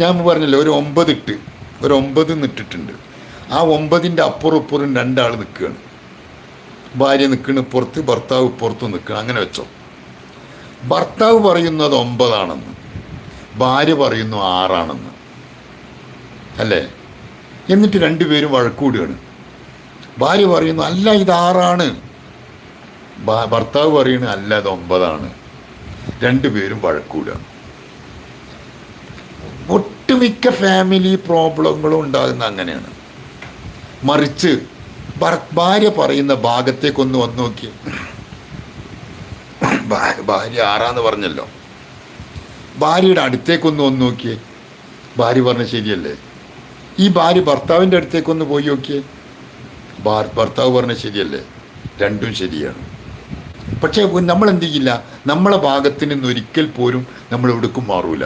ഞാൻ പറഞ്ഞല്ലോ ഒരു 9 ഇട്ട്, ഒരു 9 ഇട്ടിട്ടുണ്ട്. ആ 9ൻ്റെ അപ്പുറം ഇപ്പുറം രണ്ടാൾ നിൽക്കുകയാണ്. ഭാര്യ നിൽക്കണ് പുറത്ത്, ഭർത്താവ് പുറത്ത് നിൽക്കണം. അങ്ങനെ വെച്ചോ. ഭർത്താവ് പറയുന്നത് 9 ഭാര്യ പറയുന്നു 6 അല്ലേ? എന്നിട്ട് രണ്ടുപേരും വഴക്കൂടുകയാണ്. ഭാര്യ പറയുന്നു അല്ല ഇത് 6, ഭർത്താവ് പറയുന്നു അല്ല ഇത് 9. രണ്ടുപേരും വഴക്കൂടുകയാണ്. ഒട്ടുമിക്ക ഫാമിലി പ്രോബ്ലങ്ങളും ഉണ്ടാകുന്ന അങ്ങനെയാണ്. മറിച്ച് ഭാര്യ പറയുന്ന ഭാഗത്തേക്കൊന്ന് വന്നു നോക്കി. ഭാര്യ 6 പറഞ്ഞല്ലോ. ഭാര്യയുടെ അടുത്തേക്കൊന്ന് വന്ന് നോക്കിയേ. ഭാര്യ പറഞ്ഞ ശരിയല്ലേ? ഈ ഭാര്യ ഭർത്താവിൻ്റെ അടുത്തേക്കൊന്ന് പോയി നോക്കിയേ. ഭർത്താവ് പറഞ്ഞ ശരിയല്ലേ? രണ്ടും ശരിയാണ്. പക്ഷേ നമ്മൾ എന്ത് ചെയ്യില്ല, നമ്മളെ ഭാഗത്ത് നിന്ന് ഒരിക്കൽ പോലും നമ്മൾ എവിടേക്കും മാറൂല.